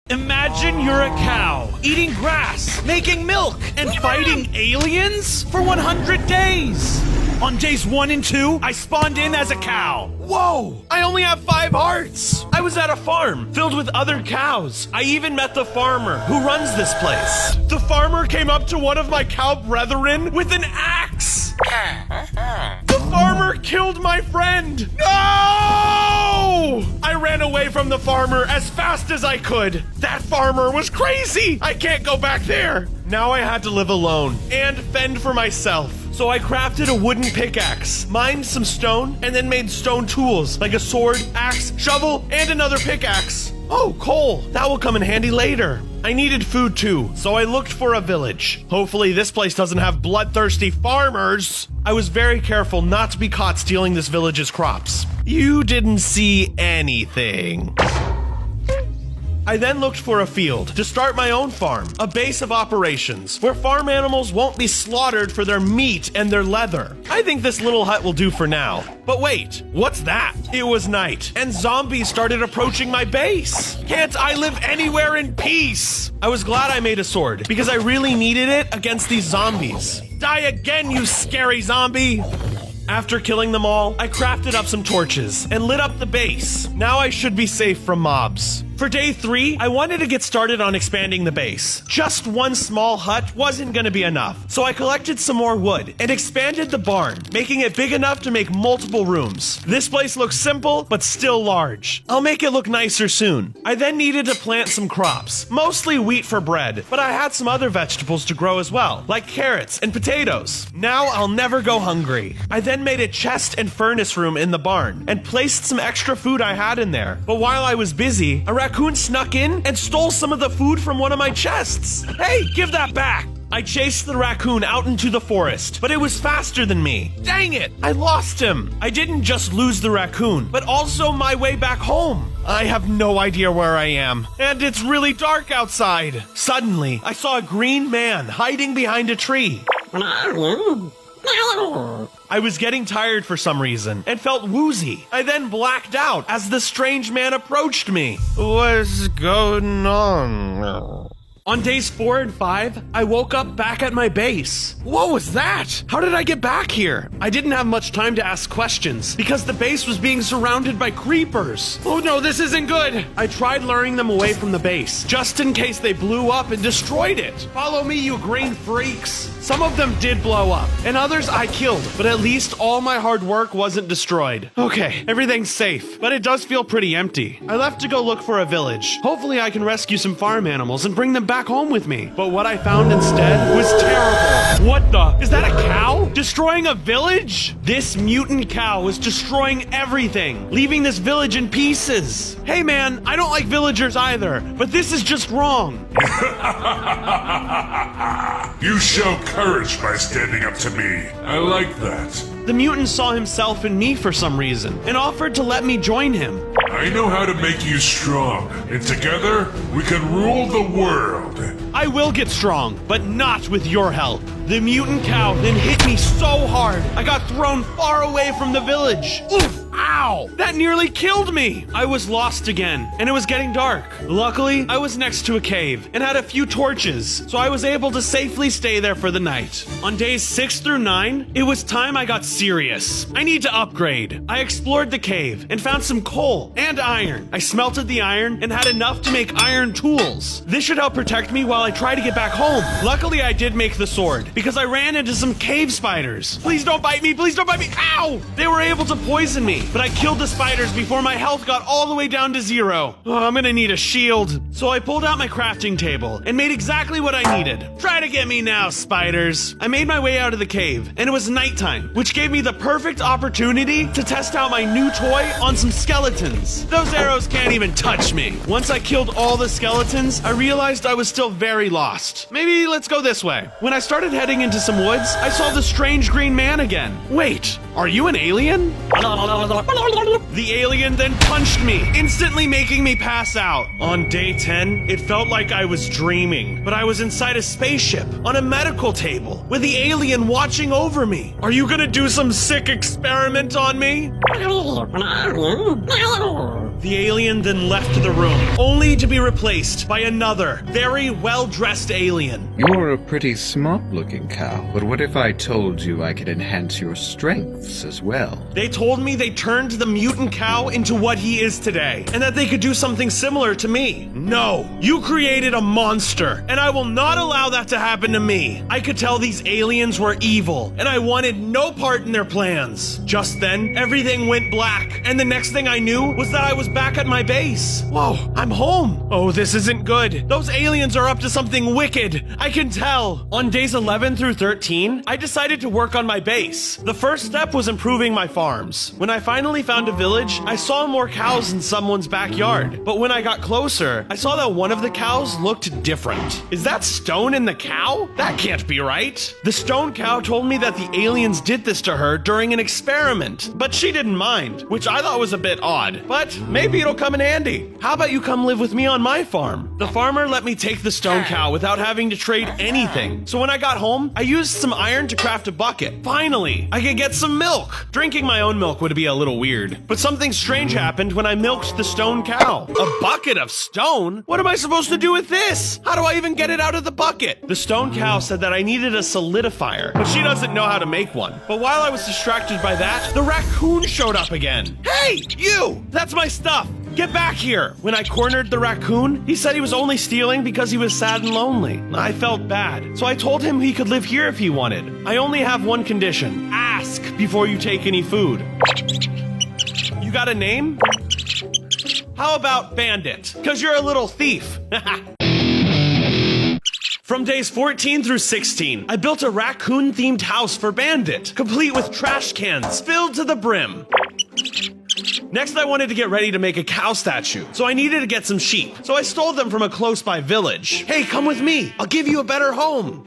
Imagine you're a cow, eating grass, making milk, and fighting aliens for 100 days. On days 1 and 2, I spawned in as a cow. Whoa! I only have 5 hearts. I was at a farm filled with other cows. I even met the farmer who runs this place. The farmer came up to one of my cow brethren with an axe. The farmer killed my friend. No! I ran away from the farmer as fast as I could. That farmer was crazy. I can't go back there. Now I had to live alone and fend for myself. So I crafted a wooden pickaxe, mined some stone, and then made stone tools like a sword, axe, shovel, and another pickaxe. Oh, coal. That will come in handy later. I needed food too, so I looked for a village. Hopefully this place doesn't have bloodthirsty farmers. I was very careful not to be caught stealing this village's crops. You didn't see anything. I then looked for a field to start my own farm, a base of operations, where farm animals won't be slaughtered for their meat and their leather. I think this little hut will do for now. But wait, what's that? It was night, and zombies started approaching my base. Can't I live anywhere in peace? I was glad I made a sword, because I really needed it against these zombies. Die again, you scary zombie! After killing them all, I crafted up some torches and lit up the base. Now I should be safe from mobs. For day 3, I wanted to get started on expanding the base. Just one small hut wasn't gonna be enough, so I collected some more wood and expanded the barn, making it big enough to make multiple rooms. This place looks simple, but still large. I'll make it look nicer soon. I then needed to plant some crops, mostly wheat for bread, but I had some other vegetables to grow as well, like carrots and potatoes. Now I'll never go hungry. I then made a chest and furnace room in the barn and placed some extra food I had in there. But while I was busy, a raccoon snuck in and stole some of the food from one of my chests. Hey, give that back! I chased the raccoon out into the forest, but it was faster than me. Dang it, I lost him. I didn't just lose the raccoon, but also my way back home. I have no idea where I am, and it's really dark outside. Suddenly, I saw a green man hiding behind a tree. I was getting tired for some reason and felt woozy. I then blacked out as the strange man approached me. What's going on? On days 4 and 5, I woke up back at my base. What was that? How did I get back here? I didn't have much time to ask questions because the base was being surrounded by creepers. Oh no, this isn't good. I tried luring them away from the base, just in case they blew up and destroyed it. Follow me, you green freaks. Some of them did blow up, and others I killed, but at least all my hard work wasn't destroyed. Okay, everything's safe, but it does feel pretty empty. I left to go look for a village. Hopefully I can rescue some farm animals and bring them back home with me. But what I found instead was terrible. What the? Is that a cow? Destroying a village? This mutant cow was destroying everything, leaving this village in pieces. Hey man, I don't like villagers either, but this is just wrong. You show courage by standing up to me. I like that. The mutant saw himself in me for some reason and offered to let me join him. I know how to make you strong, and together we can rule the world. I will get strong, but not with your help. The mutant cow then hit me so hard, I got thrown far away from the village. Oof! Ow! That nearly killed me! I was lost again, and it was getting dark. Luckily, I was next to a cave and had a few torches, so I was able to safely stay there for the night. On days 6 through 9, it was time I got serious. I need to upgrade. I explored the cave and found some coal and iron. I smelted the iron and had enough to make iron tools. This should help protect me while I try to get back home. Luckily, I did make the sword, because I ran into some cave spiders. Please don't bite me, please don't bite me. Ow! They were able to poison me, but I killed the spiders before my health got all the way down to 0. Oh, I'm gonna need a shield. So I pulled out my crafting table and made exactly what I needed. Try to get me now, spiders. I made my way out of the cave, and it was nighttime, which gave me the perfect opportunity to test out my new toy on some skeletons. Those arrows can't even touch me. Once I killed all the skeletons, I realized I was still very lost. Maybe let's go this way. When I started heading into some woods, I saw the strange green man again. Wait, are you an alien? The alien then punched me, instantly making me pass out. On day 10, it felt like I was dreaming, but I was inside a spaceship on a medical table with the alien watching over me. Are you gonna do some sick experiment on me? The alien then left the room, only to be replaced by another, very well-dressed alien. You're a pretty smart-looking cow, but what if I told you I could enhance your strengths as well? They told me they turned the mutant cow into what he is today, and that they could do something similar to me. No, you created a monster, and I will not allow that to happen to me. I could tell these aliens were evil, and I wanted no part in their plans. Just then, everything went black, and the next thing I knew was that I was back at my base. Whoa, I'm home. Oh, this isn't good. Those aliens are up to something wicked. I can tell. On days 11 through 13, I decided to work on my base. The first step was improving my farms. When I finally found a village, I saw more cows in someone's backyard. But when I got closer, I saw that one of the cows looked different. Is that stone in the cow? That can't be right. The stone cow told me that the aliens did this to her during an experiment, but she didn't mind, which I thought was a bit odd. But maybe it'll come in handy. How about you come live with me on my farm? The farmer let me take the stone cow without having to trade anything. So when I got home, I used some iron to craft a bucket. Finally, I could get some milk. Drinking my own milk would be a little weird, but something strange happened when I milked the stone cow. A bucket of stone? What am I supposed to do with this? How do I even get it out of the bucket? The stone cow said that I needed a solidifier, but she doesn't know how to make one. But while I was distracted by that, the raccoon showed up again. Hey, you! That's my stuff! Get back here! When I cornered the raccoon, he said he was only stealing because he was sad and lonely. I felt bad, so I told him he could live here if he wanted. I only have one condition. Ask before you take any food. You got a name? How about Bandit? Because you're a little thief. From days 14 through 16, I built a raccoon-themed house for Bandit, complete with trash cans filled to the brim. Next, I wanted to get ready to make a cow statue, so I needed to get some sheep. So I stole them from a close-by village. Hey, come with me. I'll give you a better home.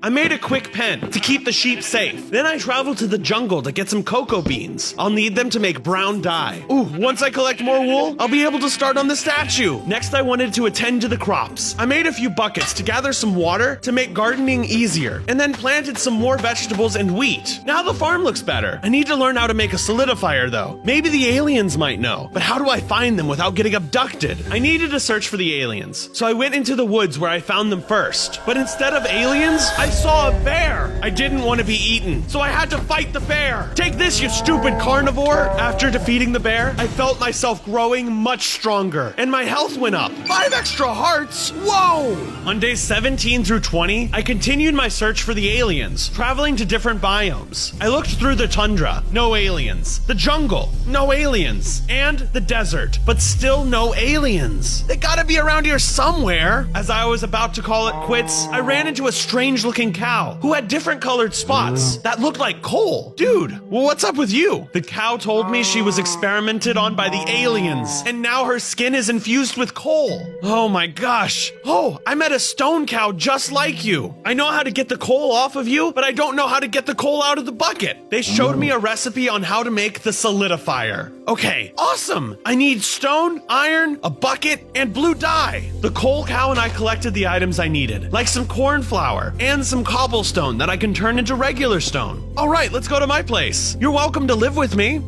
I made a quick pen to keep the sheep safe. Then I traveled to the jungle to get some cocoa beans. I'll need them to make brown dye. Ooh, once I collect more wool, I'll be able to start on the statue. Next, I wanted to attend to the crops. I made a few buckets to gather some water to make gardening easier, and then planted some more vegetables and wheat. Now the farm looks better. I need to learn how to make a solidifier though. Maybe the aliens might know, but how do I find them without getting abducted? I needed to search for the aliens, so I went into the woods where I found them first. But instead of aliens, I saw a bear. I didn't want to be eaten, so I had to fight the bear. Take this, you stupid carnivore. After defeating the bear, I felt myself growing much stronger, and my health went up. 5 extra hearts? Whoa! On days 17 through 20, I continued my search for the aliens, traveling to different biomes. I looked through the tundra, no aliens. The jungle, no aliens. And the desert, but still no aliens. They gotta be around here somewhere. As I was about to call it quits, I ran into a strange-looking cow who had different colored spots that looked like coal. Dude, well, what's up with you? The cow told me she was experimented on by the aliens, and now her skin is infused with coal. Oh my gosh. Oh, I met a stone cow just like you. I know how to get the coal off of you, but I don't know how to get the coal out of the bucket. They showed me a recipe on how to make the solidifier. Okay, awesome. I need stone, iron, a bucket, and blue dye. The coal cow and I collected the items I needed, like some corn flour and some cobblestone that I can turn into regular stone. All right, let's go to my place. You're welcome to live with me.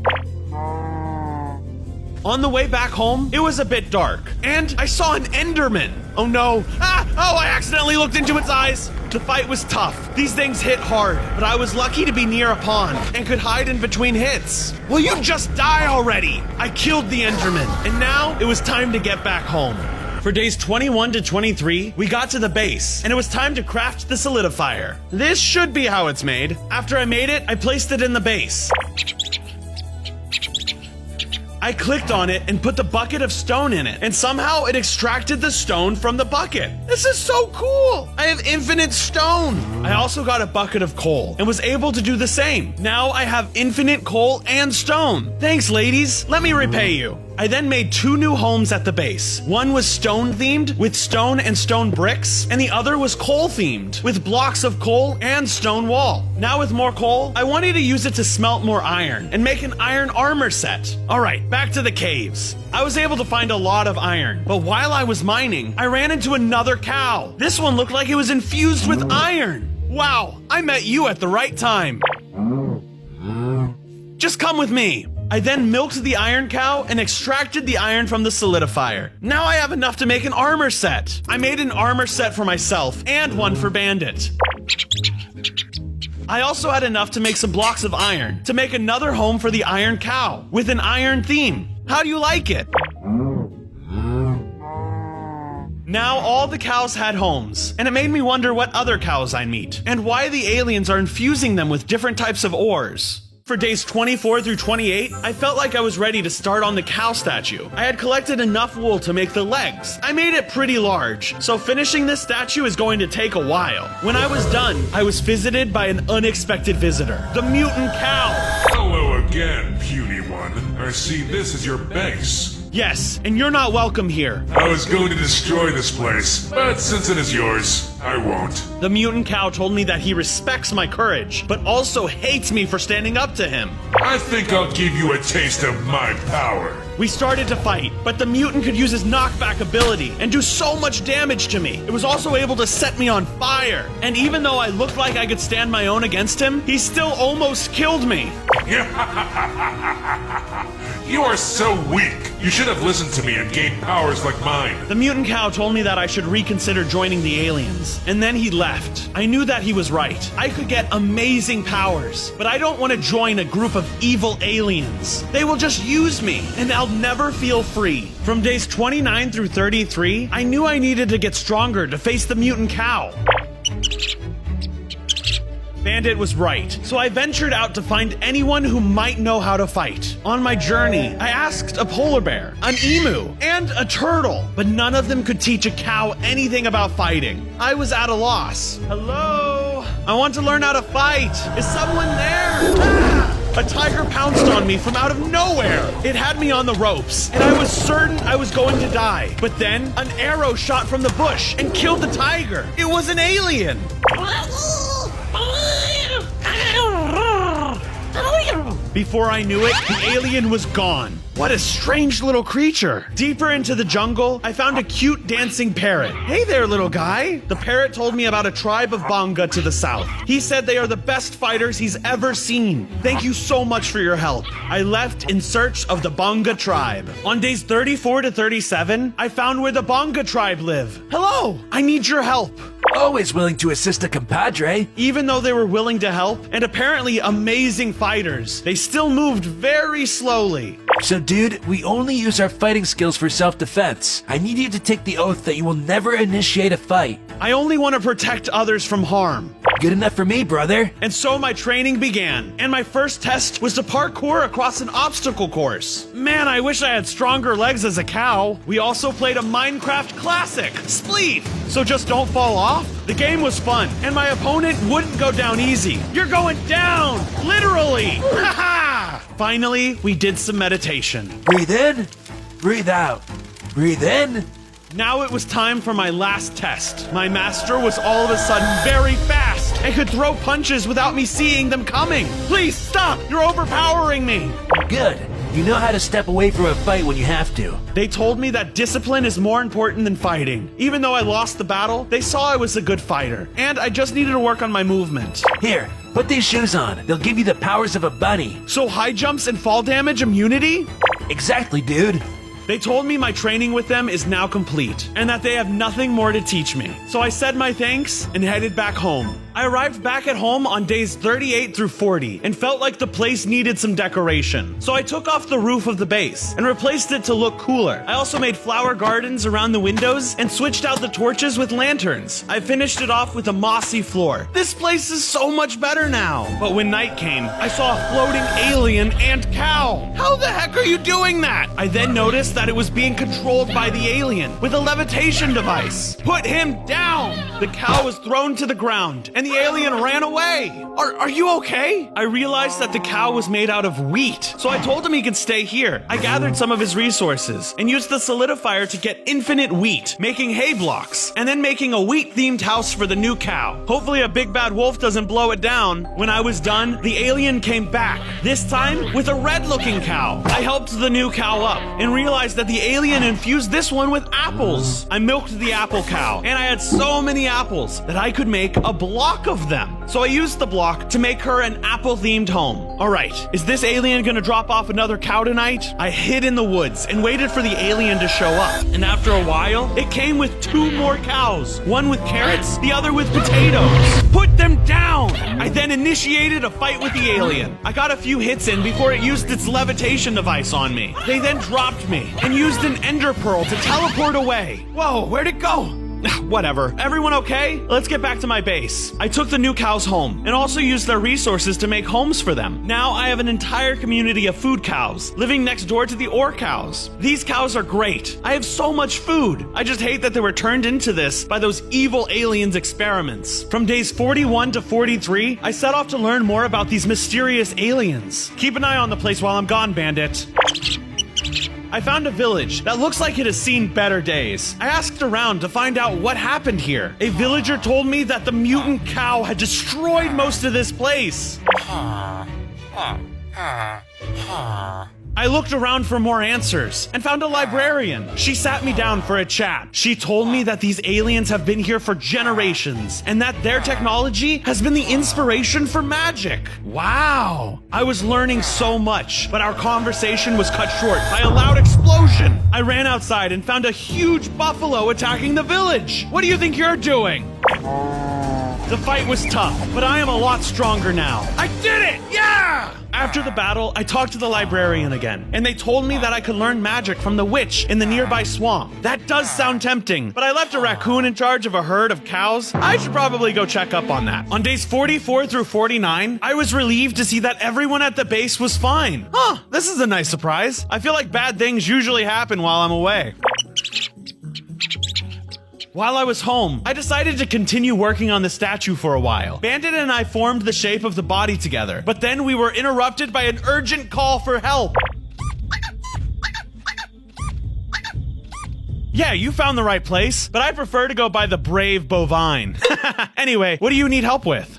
On the way back home, it was a bit dark, and I saw an Enderman. Oh no. I accidentally looked into its eyes. The fight was tough. These things hit hard, but I was lucky to be near a pond and could hide in between hits. Will you just die already? I killed the Enderman, and now it was time to get back home. For days 21 to 23, we got to the base, and it was time to craft the solidifier. This should be how it's made. After I made it, I placed it in the base. I clicked on it and put the bucket of stone in it, and somehow it extracted the stone from the bucket. This is so cool! I have infinite stone! I also got a bucket of coal and was able to do the same. Now I have infinite coal and stone. Thanks, ladies. Let me repay you. I then made 2 new homes at the base. One was stone themed with stone and stone bricks, and the other was coal themed with blocks of coal and stone wall. Now with more coal, I wanted to use it to smelt more iron and make an iron armor set. All right, back to the caves. I was able to find a lot of iron, but while I was mining, I ran into another cow. This one looked like it was infused with iron. Wow, I met you at the right time. Just come with me. I then milked the iron cow and extracted the iron from the solidifier. Now I have enough to make an armor set. I made an armor set for myself and one for Bandit. I also had enough to make some blocks of iron to make another home for the iron cow with an iron theme. How do you like it? Now all the cows had homes, and it made me wonder what other cows I meet, and why the aliens are infusing them with different types of ores. For days 24 through 28, I felt like I was ready to start on the cow statue. I had collected enough wool to make the legs. I made it pretty large, so finishing this statue is going to take a while. When I was done, I was visited by an unexpected visitor, the mutant cow. Hello again, puny one. I see this is your base. Yes, and you're not welcome here. I was going to destroy this place, but since it is yours, I won't. The mutant cow told me that he respects my courage, but also hates me for standing up to him. I think I'll give you a taste of my power. We started to fight, but the mutant could use his knockback ability and do so much damage to me. It was also able to set me on fire. And even though I looked like I could stand my own against him, he still almost killed me. You are so weak. You should have listened to me and gained powers like mine. The mutant cow told me that I should reconsider joining the aliens, and then he left. I knew that he was right. I could get amazing powers, but I don't want to join a group of evil aliens. They will just use me, and I'll never feel free. From days 29 through 33, I knew I needed to get stronger to face the mutant cow. Bandit was right, so I ventured out to find anyone who might know how to fight. On my journey, I asked a polar bear, an emu, and a turtle, but none of them could teach a cow anything about fighting. I was at a loss. Hello? I want to learn how to fight. Is someone there? Ah! A tiger pounced on me from out of nowhere. It had me on the ropes, and I was certain I was going to die. But then, an arrow shot from the bush and killed the tiger. It was an alien. Before I knew it, the alien was gone. What a strange little creature. Deeper into the jungle, I found a cute dancing parrot. Hey there, little guy. The parrot told me about a tribe of Bonga to the south. He said they are the best fighters he's ever seen. Thank you so much for your help. I left in search of the Bonga tribe. On days 34 to 37, I found where the Bonga tribe live. Hello, I need your help. Always willing to assist a compadre. Even though they were willing to help, and apparently amazing fighters, they still moved very slowly. So dude, we only use our fighting skills for self-defense. I need you to take the oath that you will never initiate a fight. I only want to protect others from harm. Good enough for me, brother. And so my training began, and my first test was to parkour across an obstacle course. Man, I wish I had stronger legs as a cow. We also played a Minecraft classic, Spleef. So just don't fall off. The game was fun, and my opponent wouldn't go down easy. You're going down, literally. Haha! Finally, we did some meditation. Breathe in, breathe out. Breathe in. Now it was time for my last test. My master was all of a sudden very fast and could throw punches without me seeing them coming. Please stop! You're overpowering me! Good. You know how to step away from a fight when you have to. They told me that discipline is more important than fighting. Even though I lost the battle, they saw I was a good fighter, and I just needed to work on my movement. Here, put these shoes on. They'll give you the powers of a bunny. So high jumps and fall damage immunity? Exactly, dude. They told me my training with them is now complete, and that they have nothing more to teach me. So I said my thanks and headed back home. I arrived back at home on days 38 through 40 and felt like the place needed some decoration. So I took off the roof of the base and replaced it to look cooler. I also made flower gardens around the windows and switched out the torches with lanterns. I finished it off with a mossy floor. This place is so much better now. But when night came, I saw a floating alien and cow. How the heck are you doing that? I then noticed that it was being controlled by the alien with a levitation device. Put him down! The cow was thrown to the ground and the alien ran away. Are you okay? I realized that the cow was made out of wheat, so I told him he could stay here. I gathered some of his resources and used the solidifier to get infinite wheat, making hay blocks, and then making a wheat-themed house for the new cow. Hopefully a big bad wolf doesn't blow it down. When I was done, the alien came back, this time with a red-looking cow. I helped the new cow up and realized that the alien infused this one with apples. I milked the apple cow, and I had so many apples that I could make a block block of them. So I used the block to make her an apple-themed home. All right, is this alien gonna drop off another cow tonight? I hid in the woods and waited for the alien to show up. And after a while, it came with 2 more cows. One with carrots, the other with potatoes. Put them down! I then initiated a fight with the alien. I got a few hits in before it used its levitation device on me. They then dropped me and used an ender pearl to teleport away. Whoa, where'd it go? Whatever. Everyone okay? Let's get back to my base. I took the new cows home and also used their resources to make homes for them. Now I have an entire community of food cows living next door to the ore cows. These cows are great. I have so much food. I just hate that they were turned into this by those evil aliens' experiments. From days 41 to 43, I set off to learn more about these mysterious aliens. Keep an eye on the place while I'm gone, Bandit. I found a village that looks like it has seen better days. I asked around to find out what happened here. A villager told me that the mutant cow had destroyed most of this place. I looked around for more answers and found a librarian. She sat me down for a chat. She told me that these aliens have been here for generations and that their technology has been the inspiration for magic. Wow. I was learning so much, but our conversation was cut short by a loud explosion. I ran outside and found a huge buffalo attacking the village. What do you think you're doing? The fight was tough, but I am a lot stronger now. I did it! Yeah! After the battle, I talked to the librarian again, and they told me that I could learn magic from the witch in the nearby swamp. That does sound tempting, but I left a raccoon in charge of a herd of cows. I should probably go check up on that. On days 44 through 49, I was relieved to see that everyone at the base was fine. Huh, this is a nice surprise. I feel like bad things usually happen while I'm away. While I was home, I decided to continue working on the statue for a while. Bandit and I formed the shape of the body together, but then we were interrupted by an urgent call for help. Yeah, you found the right place, but I prefer to go by the Brave Bovine. Anyway, what do you need help with?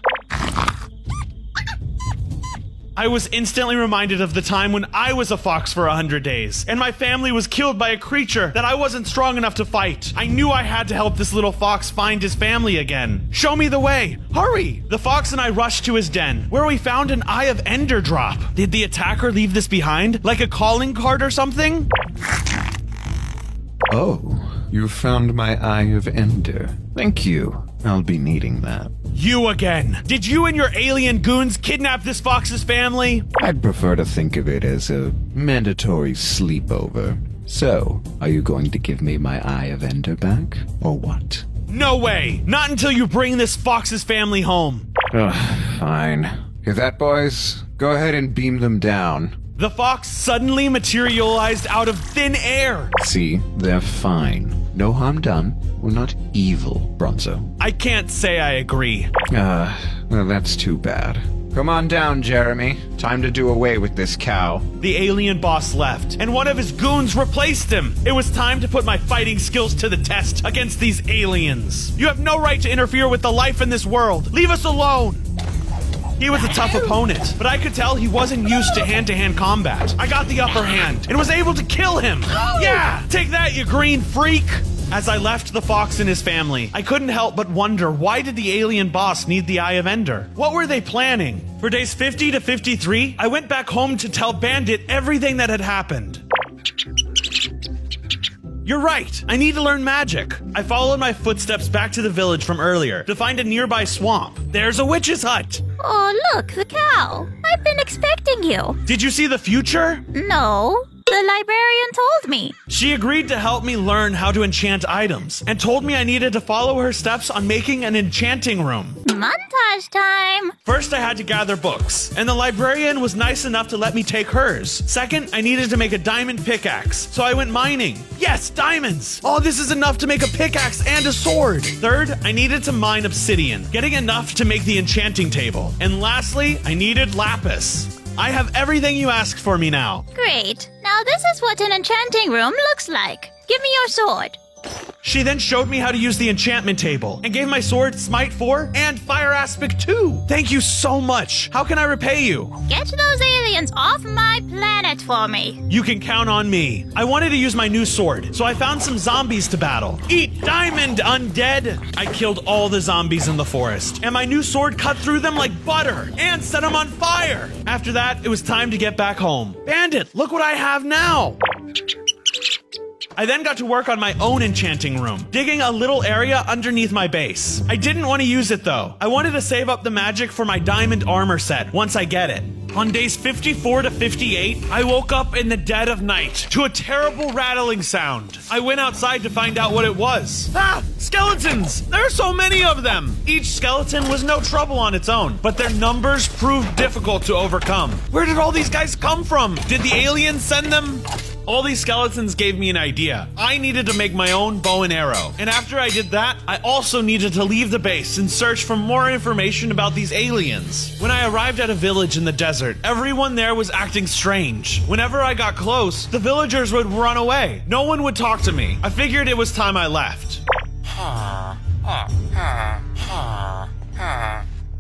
I was instantly reminded of the time when I was a fox for 100 days, and my family was killed by a creature that I wasn't strong enough to fight. I knew I had to help this little fox find his family again. Show me the way. Hurry! The fox and I rushed to his den, where we found an Eye of Ender drop. Did the attacker leave this behind? Like a calling card or something? Oh, you found my Eye of Ender. Thank you. I'll be needing that. You again. Did you and your alien goons kidnap this fox's family? I'd prefer to think of it as a mandatory sleepover. So, are you going to give me my Eye of Ender back, or what? No way! Not until you bring this fox's family home. Ugh, fine. Hear that, boys? Go ahead and beam them down. The fox suddenly materialized out of thin air. See, they're fine. No harm done. We're not evil, Bronzo. I can't say I agree. Well, that's too bad. Come on down, Jeremy. Time to do away with this cow. The alien boss left, and one of his goons replaced him. It was time to put my fighting skills to the test against these aliens. You have no right to interfere with the life in this world. Leave us alone. He was a tough opponent, but I could tell he wasn't used to hand-to-hand combat. I got the upper hand and was able to kill him. Yeah, take that, you green freak. As I left the fox and his family, I couldn't help but wonder, why did the alien boss need the Eye of Ender? What were they planning? For days 50 to 53, I went back home to tell Bandit everything that had happened. You're right, I need to learn magic. I followed my footsteps back to the village from earlier to find a nearby swamp. There's a witch's hut. Oh, look, the cow. I've been expecting you. Did you see the future? No, the librarian told me. She agreed to help me learn how to enchant items and told me I needed to follow her steps on making an enchanting room. Montage time. First, I had to gather books, and the librarian was nice enough to let me take hers. Second, I needed to make a diamond pickaxe, so I went mining. Yes, diamonds! Oh, this is enough to make a pickaxe and a sword. Third, I needed to mine obsidian, getting enough to make the enchanting table. And lastly, I needed lapis. I have everything you asked for me now. Great. Now this is what an enchanting room looks like. Give me your sword. She then showed me how to use the enchantment table and gave my sword Smite 4 and Fire Aspect 2. Thank you so much. How can I repay you? Get those aliens off my planet for me. You can count on me. I wanted to use my new sword, so I found some zombies to battle. Eat diamond, undead! I killed all the zombies in the forest, and my new sword cut through them like butter and set them on fire. After that, it was time to get back home. Bandit, look what I have now! I then got to work on my own enchanting room, digging a little area underneath my base. I didn't want to use it though. I wanted to save up the magic for my diamond armor set once I get it. On days 54 to 58, I woke up in the dead of night to a terrible rattling sound. I went outside to find out what it was. Ah! Skeletons! There are so many of them! Each skeleton was no trouble on its own, but their numbers proved difficult to overcome. Where did all these guys come from? Did the aliens send them? All these skeletons gave me an idea. I needed to make my own bow and arrow. And after I did that, I also needed to leave the base and search for more information about these aliens. When I arrived at a village in the desert, everyone there was acting strange. Whenever I got close, the villagers would run away. No one would talk to me. I figured it was time I left.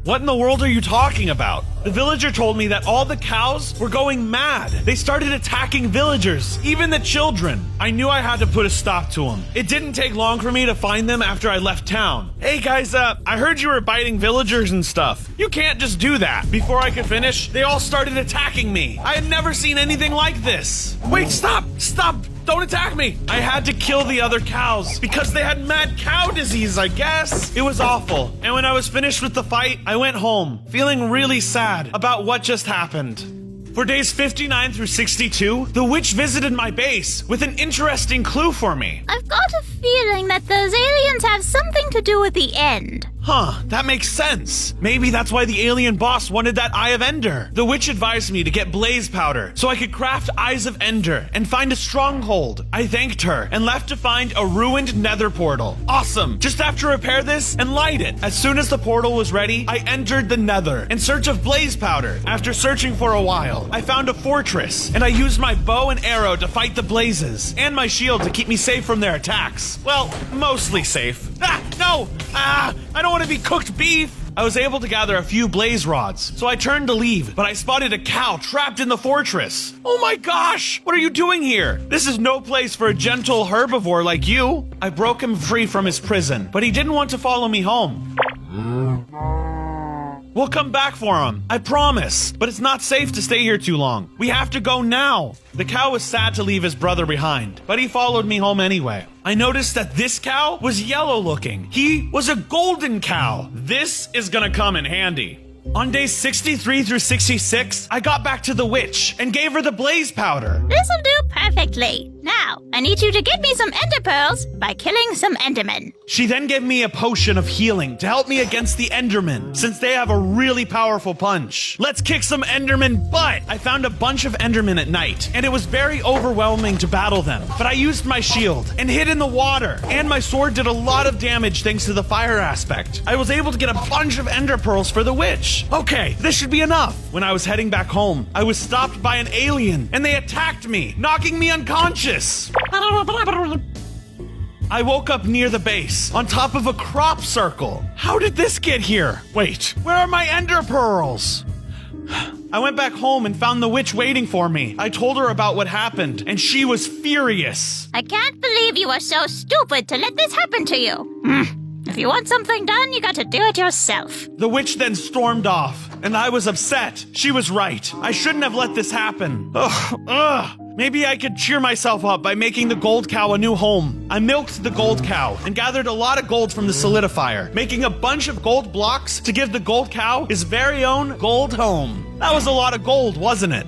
What in the world are you talking about? The villager told me that all the cows were going mad. They started attacking villagers, even the children. I knew I had to put a stop to them. It didn't take long for me to find them after I left town. Hey guys, I heard you were biting villagers and stuff. You can't just do that. Before I could finish, they all started attacking me. I had never seen anything like this. Wait, stop! Stop! Don't attack me! I had to kill the other cows because they had mad cow disease, I guess. It was awful. And when I was finished with the fight, I went home, feeling really sad about what just happened. For days 59 through 62, the witch visited my base with an interesting clue for me. I've got a feeling that those aliens have something to do with the end. Huh, that makes sense. Maybe that's why the alien boss wanted that Eye of Ender. The witch advised me to get blaze powder so I could craft Eyes of Ender and find a stronghold. I thanked her and left to find a ruined nether portal. Awesome. Just have to repair this and light it. As soon as the portal was ready, I entered the nether in search of blaze powder. After searching for a while, I found a fortress and I used my bow and arrow to fight the blazes and my shield to keep me safe from their attacks. Well, mostly safe. Ah, no! Ah, I don't want to be cooked beef! I was able to gather a few blaze rods, so I turned to leave, but I spotted a cow trapped in the fortress. Oh my gosh! What are you doing here? This is no place for a gentle herbivore like you. I broke him free from his prison, but he didn't want to follow me home. We'll come back for him, I promise. But it's not safe to stay here too long. We have to go now. The cow was sad to leave his brother behind, but he followed me home anyway. I noticed that this cow was yellow looking. He was a golden cow. This is gonna come in handy. On days 63 through 66, I got back to the witch and gave her the blaze powder. This'll do perfectly. Now, I need you to get me some ender pearls by killing some endermen. She then gave me a potion of healing to help me against the endermen, since they have a really powerful punch. Let's kick some endermen butt! I found a bunch of endermen at night, and it was very overwhelming to battle them. But I used my shield and hid in the water, and my sword did a lot of damage thanks to the fire aspect. I was able to get a bunch of ender pearls for the witch. Okay, this should be enough. When I was heading back home, I was stopped by an alien, and they attacked me, knocking me unconscious. I woke up near the base, on top of a crop circle. How did this get here? Wait, where are my ender pearls? I went back home and found the witch waiting for me. I told her about what happened, and she was furious. I can't believe you are so stupid to let this happen to you. If you want something done, you got to do it yourself. The witch then stormed off, and I was upset. She was right. I shouldn't have let this happen. Ugh. Maybe I could cheer myself up by making the gold cow a new home. I milked the gold cow and gathered a lot of gold from the solidifier, making a bunch of gold blocks to give the gold cow his very own gold home. That was a lot of gold, wasn't it?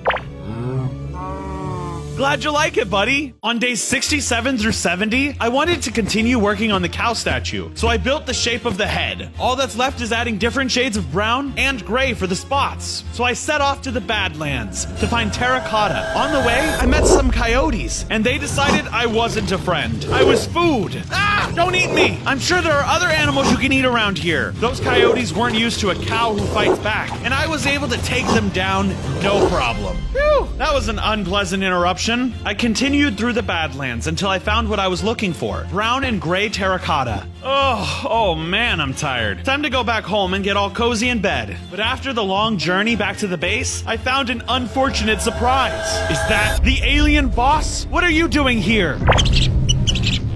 Glad you like it, buddy. On days 67 through 70, I wanted to continue working on the cow statue, so I built the shape of the head. All that's left is adding different shades of brown and gray for the spots. So I set off to the Badlands to find terracotta. On the way, I met some coyotes, and they decided I wasn't a friend. I was food. Ah! Don't eat me! I'm sure there are other animals you can eat around here. Those coyotes weren't used to a cow who fights back, and I was able to take them down no problem. Whew! That was an unpleasant interruption introduction, I continued through the Badlands until I found what I was looking for. Brown and gray terracotta. Oh man, I'm tired. Time to go back home and get all cozy in bed. But after the long journey back to the base, I found an unfortunate surprise. Is that the alien boss? What are you doing here?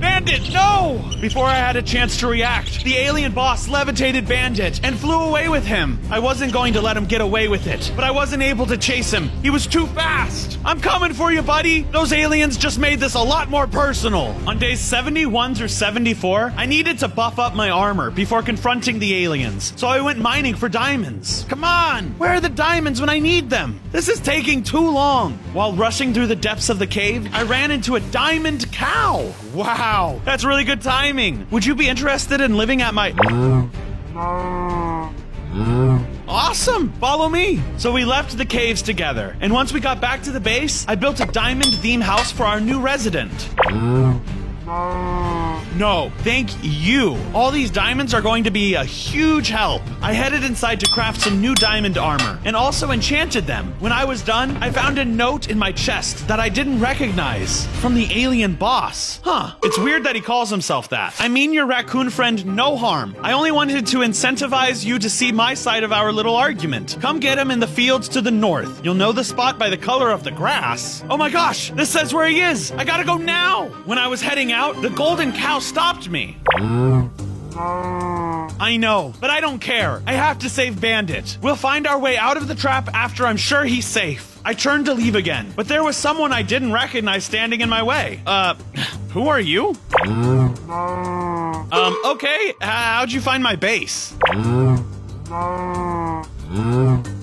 Bandit, no! Before I had a chance to react, the alien boss levitated Bandit and flew away with him. I wasn't going to let him get away with it, but I wasn't able to chase him. He was too fast. I'm coming for you, buddy. Those aliens just made this a lot more personal. On days 71 through 74, I needed to buff up my armor before confronting the aliens, so I went mining for diamonds. Come on, where are the diamonds when I need them? This is taking too long. While rushing through the depths of the cave, I ran into a diamond cow. Wow, that's really good timing. Would you be interested in living at my... Awesome! Follow me! So we left the caves together, and once we got back to the base, I built a diamond theme house for our new resident. No, thank you. All these diamonds are going to be a huge help. I headed inside to craft some new diamond armor and also enchanted them. When I was done, I found a note in my chest that I didn't recognize from the alien boss. Huh, it's weird that he calls himself that. I mean your raccoon friend no harm. I only wanted to incentivize you to see my side of our little argument. Come get him in the fields to the north. You'll know the spot by the color of the grass. Oh my gosh, this says where he is. I gotta go now. When I was heading out, the golden cow stopped me. I know, but I don't care. I have to save Bandit. We'll find our way out of the trap after I'm sure he's safe. I turned to leave again, but there was someone I didn't recognize standing in my way. Who are you? Okay, how'd you find my base?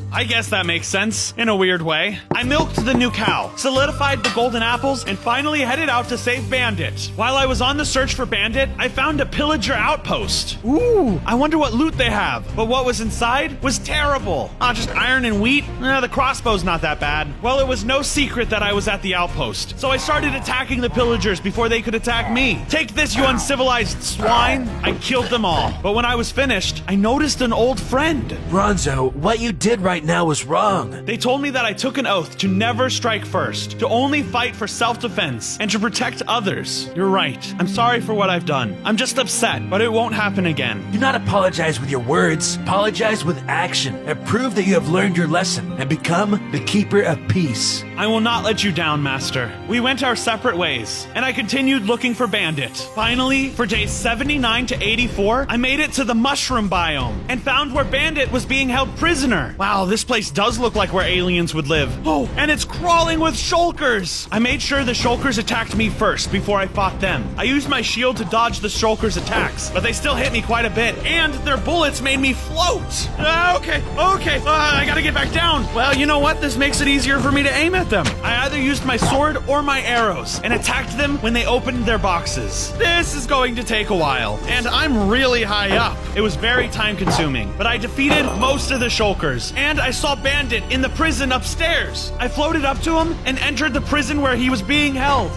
I guess that makes sense, in a weird way. I milked the new cow, solidified the golden apples, and finally headed out to save Bandit. While I was on the search for Bandit, I found a pillager outpost. Ooh, I wonder what loot they have. But what was inside was terrible. Just iron and wheat? The crossbow's not that bad. Well, it was no secret that I was at the outpost, so I started attacking the pillagers before they could attack me. Take this, you uncivilized swine! I killed them all. But when I was finished, I noticed an old friend. Bronzo, what you did right now was wrong. They told me that I took an oath to never strike first, to only fight for self-defense, and to protect others. You're right. I'm sorry for what I've done. I'm just upset, but it won't happen again. Do not apologize with your words. Apologize with action and prove that you have learned your lesson and become the keeper of peace. I will not let you down, Master. We went our separate ways, and I continued looking for Bandit. Finally, for days 79 to 84, I made it to the mushroom biome and found where Bandit was being held prisoner. Wow, this place does look like where aliens would live. Oh, and it's crawling with shulkers. I made sure the shulkers attacked me first before I fought them. I used my shield to dodge the shulkers' attacks, but they still hit me quite a bit, and their bullets made me float. Okay, I gotta get back down. Well, you know what? This makes it easier for me to aim at them. I either used my sword or my arrows and attacked them when they opened their boxes. This is going to take a while, and I'm really high up. It was very time-consuming, but I defeated most of the shulkers, and I saw Bandit in the prison upstairs. I floated up to him and entered the prison where he was being held.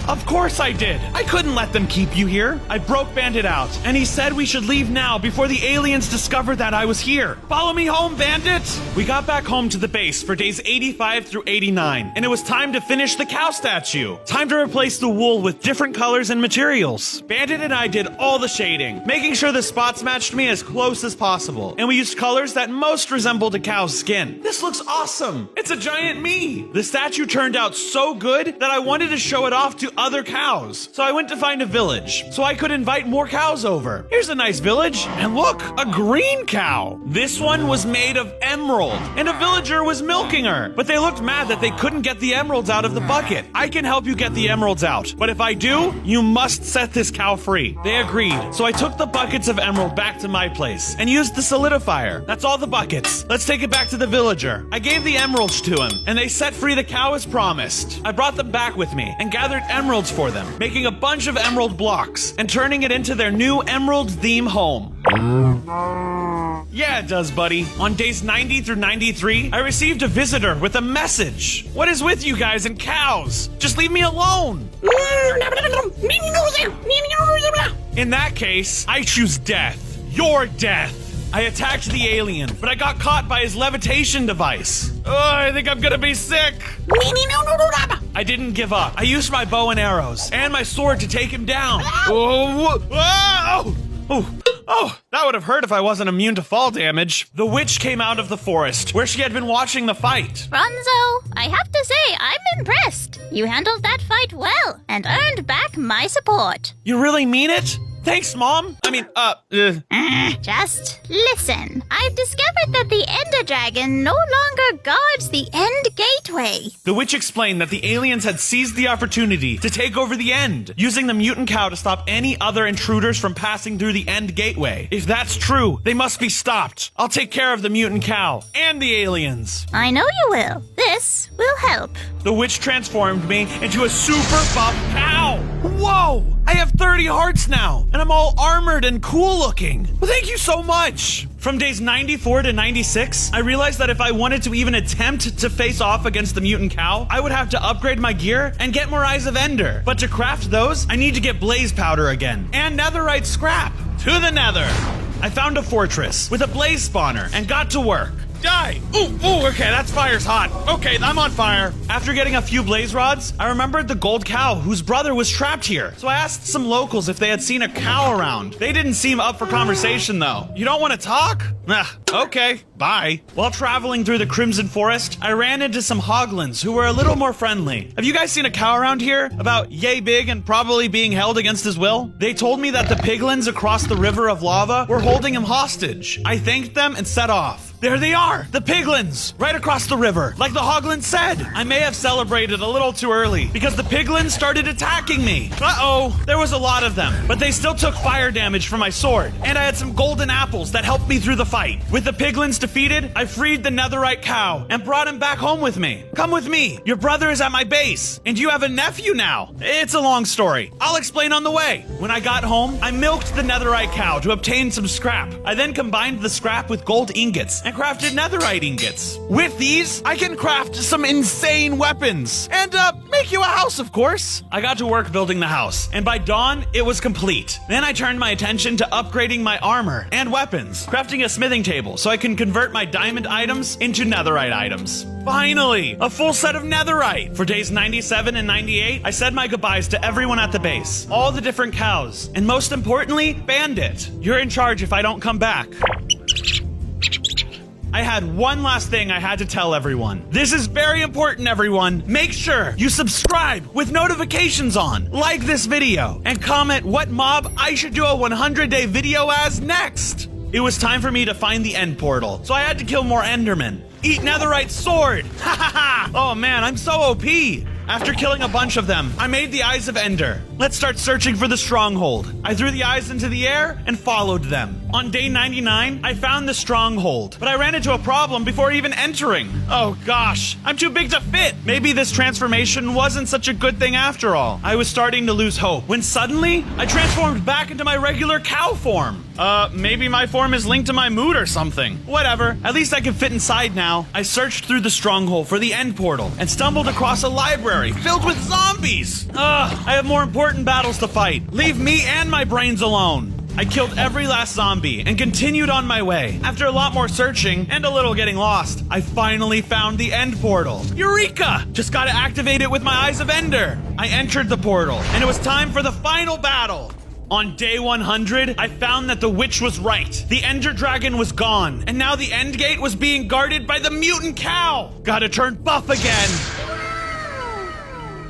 Of course I did. I couldn't let them keep you here. I broke Bandit out, and he said we should leave now before the aliens discover that I was here. Follow me home, Bandit! We got back home to the base for days 85 through 89, and it was time to finish the cow statue. Time to replace the wool with different colors and materials. Bandit and I did all the shading, making sure the spots matched me as close as possible, and we used colors that most resembled a cow's skin. This looks awesome! It's a giant me! The statue turned out so good that I wanted to show it off to other cows. So I went to find a village so I could invite more cows over. Here's a nice village, and look, a green cow. This one was made of emerald, and a villager was milking her, but they looked mad that they couldn't get the emeralds out of the bucket. I can help you get the emeralds out, but if I do, you must set this cow free. They agreed, so I took the buckets of emerald back to my place and used the solidifier. That's all the buckets. Let's take it back to the villager. I gave the emeralds to him, and they set free the cow as promised. I brought them back with me and gathered emeralds for them, making a bunch of emerald blocks and turning it into their new emerald theme home. Yeah, it does, buddy. On days 90 through 93, I received a visitor with a message. What is with you guys and cows? Just leave me alone. In that case, I choose death. Your death. I attacked the alien, but I got caught by his levitation device. I think I'm gonna be sick. I didn't give up. I used my bow and arrows and my sword to take him down. Oh, that would have hurt if I wasn't immune to fall damage. The witch came out of the forest where she had been watching the fight. Bronzo, I have to say, I'm impressed. You handled that fight well and earned back my support. You really mean it? Thanks, Mom. Just listen. I've discovered that the Ender Dragon no longer guards the End Gateway. The witch explained that the aliens had seized the opportunity to take over the End, using the mutant cow to stop any other intruders from passing through the End Gateway. If that's true, they must be stopped. I'll take care of the mutant cow and the aliens. I know you will. This will help. The witch transformed me into a super buff cow. Whoa! I have 30 hearts now, and I'm all armored and cool looking. Well, thank you so much. From days 94 to 96, I realized that if I wanted to even attempt to face off against the mutant cow, I would have to upgrade my gear and get more Eyes of Ender. But to craft those, I need to get blaze powder again, and netherite scrap. To the nether. I found a fortress with a blaze spawner and got to work. Die! Ooh, okay, that fire's hot. Okay, I'm on fire. After getting a few blaze rods, I remembered the gold cow whose brother was trapped here. So I asked some locals if they had seen a cow around. They didn't seem up for conversation though. You don't want to talk? Okay, bye. While traveling through the Crimson Forest, I ran into some hoglins who were a little more friendly. Have you guys seen a cow around here? About yay big and probably being held against his will? They told me that the piglins across the river of lava were holding him hostage. I thanked them and set off. There they are, the piglins, right across the river, like the hoglin said. I may have celebrated a little too early because the piglins started attacking me. Uh-oh, there was a lot of them, but they still took fire damage from my sword, and I had some golden apples that helped me through the fight. With the piglins defeated, I freed the netherite cow and brought him back home with me. Come with me, your brother is at my base, and you have a nephew now. It's a long story. I'll explain on the way. When I got home, I milked the netherite cow to obtain some scrap. I then combined the scrap with gold ingots and crafted netherite ingots. With these, I can craft some insane weapons and make you a house, of course. I got to work building the house, and by dawn, it was complete. Then I turned my attention to upgrading my armor and weapons, crafting a smithing table so I can convert my diamond items into netherite items. Finally, a full set of netherite. For days 97 and 98, I said my goodbyes to everyone at the base, all the different cows, and most importantly, Bandit. You're in charge if I don't come back. I had one last thing I had to tell everyone. This is very important, everyone. Make sure you subscribe with notifications on, like this video, and comment what mob I should do a 100-day video as next. It was time for me to find the end portal, so I had to kill more Endermen. Eat netherite sword! Ha ha ha! Oh man, I'm so OP! After killing a bunch of them, I made the Eyes of Ender. Let's start searching for the stronghold. I threw the eyes into the air and followed them. On day 99, I found the stronghold, but I ran into a problem before even entering. Oh gosh, I'm too big to fit. Maybe this transformation wasn't such a good thing after all. I was starting to lose hope when suddenly I transformed back into my regular cow form. Maybe my form is linked to my mood or something. Whatever, at least I can fit inside now. I searched through the stronghold for the end portal and stumbled across a library filled with zombies. I have more important battles to fight. Leave me and my brains alone. I killed every last zombie and continued on my way. After a lot more searching and a little getting lost, I finally found the end portal. Eureka! Just gotta activate it with my Eyes of Ender. I entered the portal, and it was time for the final battle. On day 100, I found that the witch was right. The Ender Dragon was gone, and now the End Gate was being guarded by the mutant cow. Gotta turn buff again.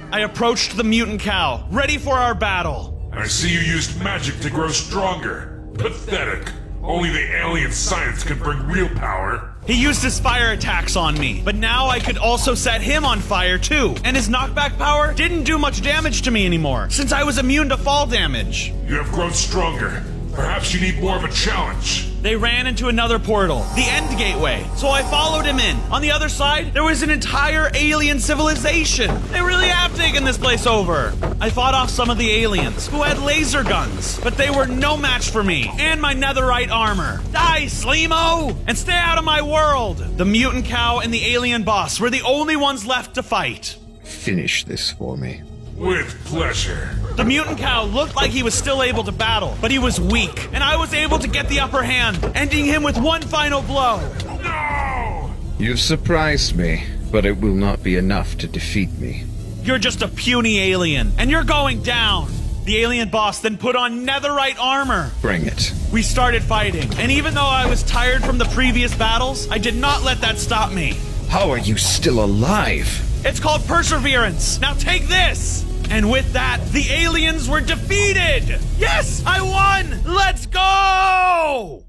I approached the mutant cow, ready for our battle. I see you used magic to grow stronger. Pathetic. Only the alien science can bring real power. He used his fire attacks on me, but now I could also set him on fire too. And his knockback power didn't do much damage to me anymore, since I was immune to fall damage. You have grown stronger. Perhaps you need more of a challenge. They ran into another portal, the End Gateway, so I followed him in. On the other side, there was an entire alien civilization. They really have taken this place over. I fought off some of the aliens, who had laser guns, but they were no match for me and my netherite armor. Die, Sleemo! And stay out of my world! The mutant cow and the alien boss were the only ones left to fight. Finish this for me. With pleasure. The mutant cow looked like he was still able to battle, but he was weak, and I was able to get the upper hand, ending him with one final blow. No! You've surprised me, but it will not be enough to defeat me. You're just a puny alien, and you're going down. The alien boss then put on netherite armor. Bring it. We started fighting, and even though I was tired from the previous battles, I did not let that stop me. How are you still alive? It's called perseverance. Now take this! And with that, the aliens were defeated! Yes, I won! Let's go!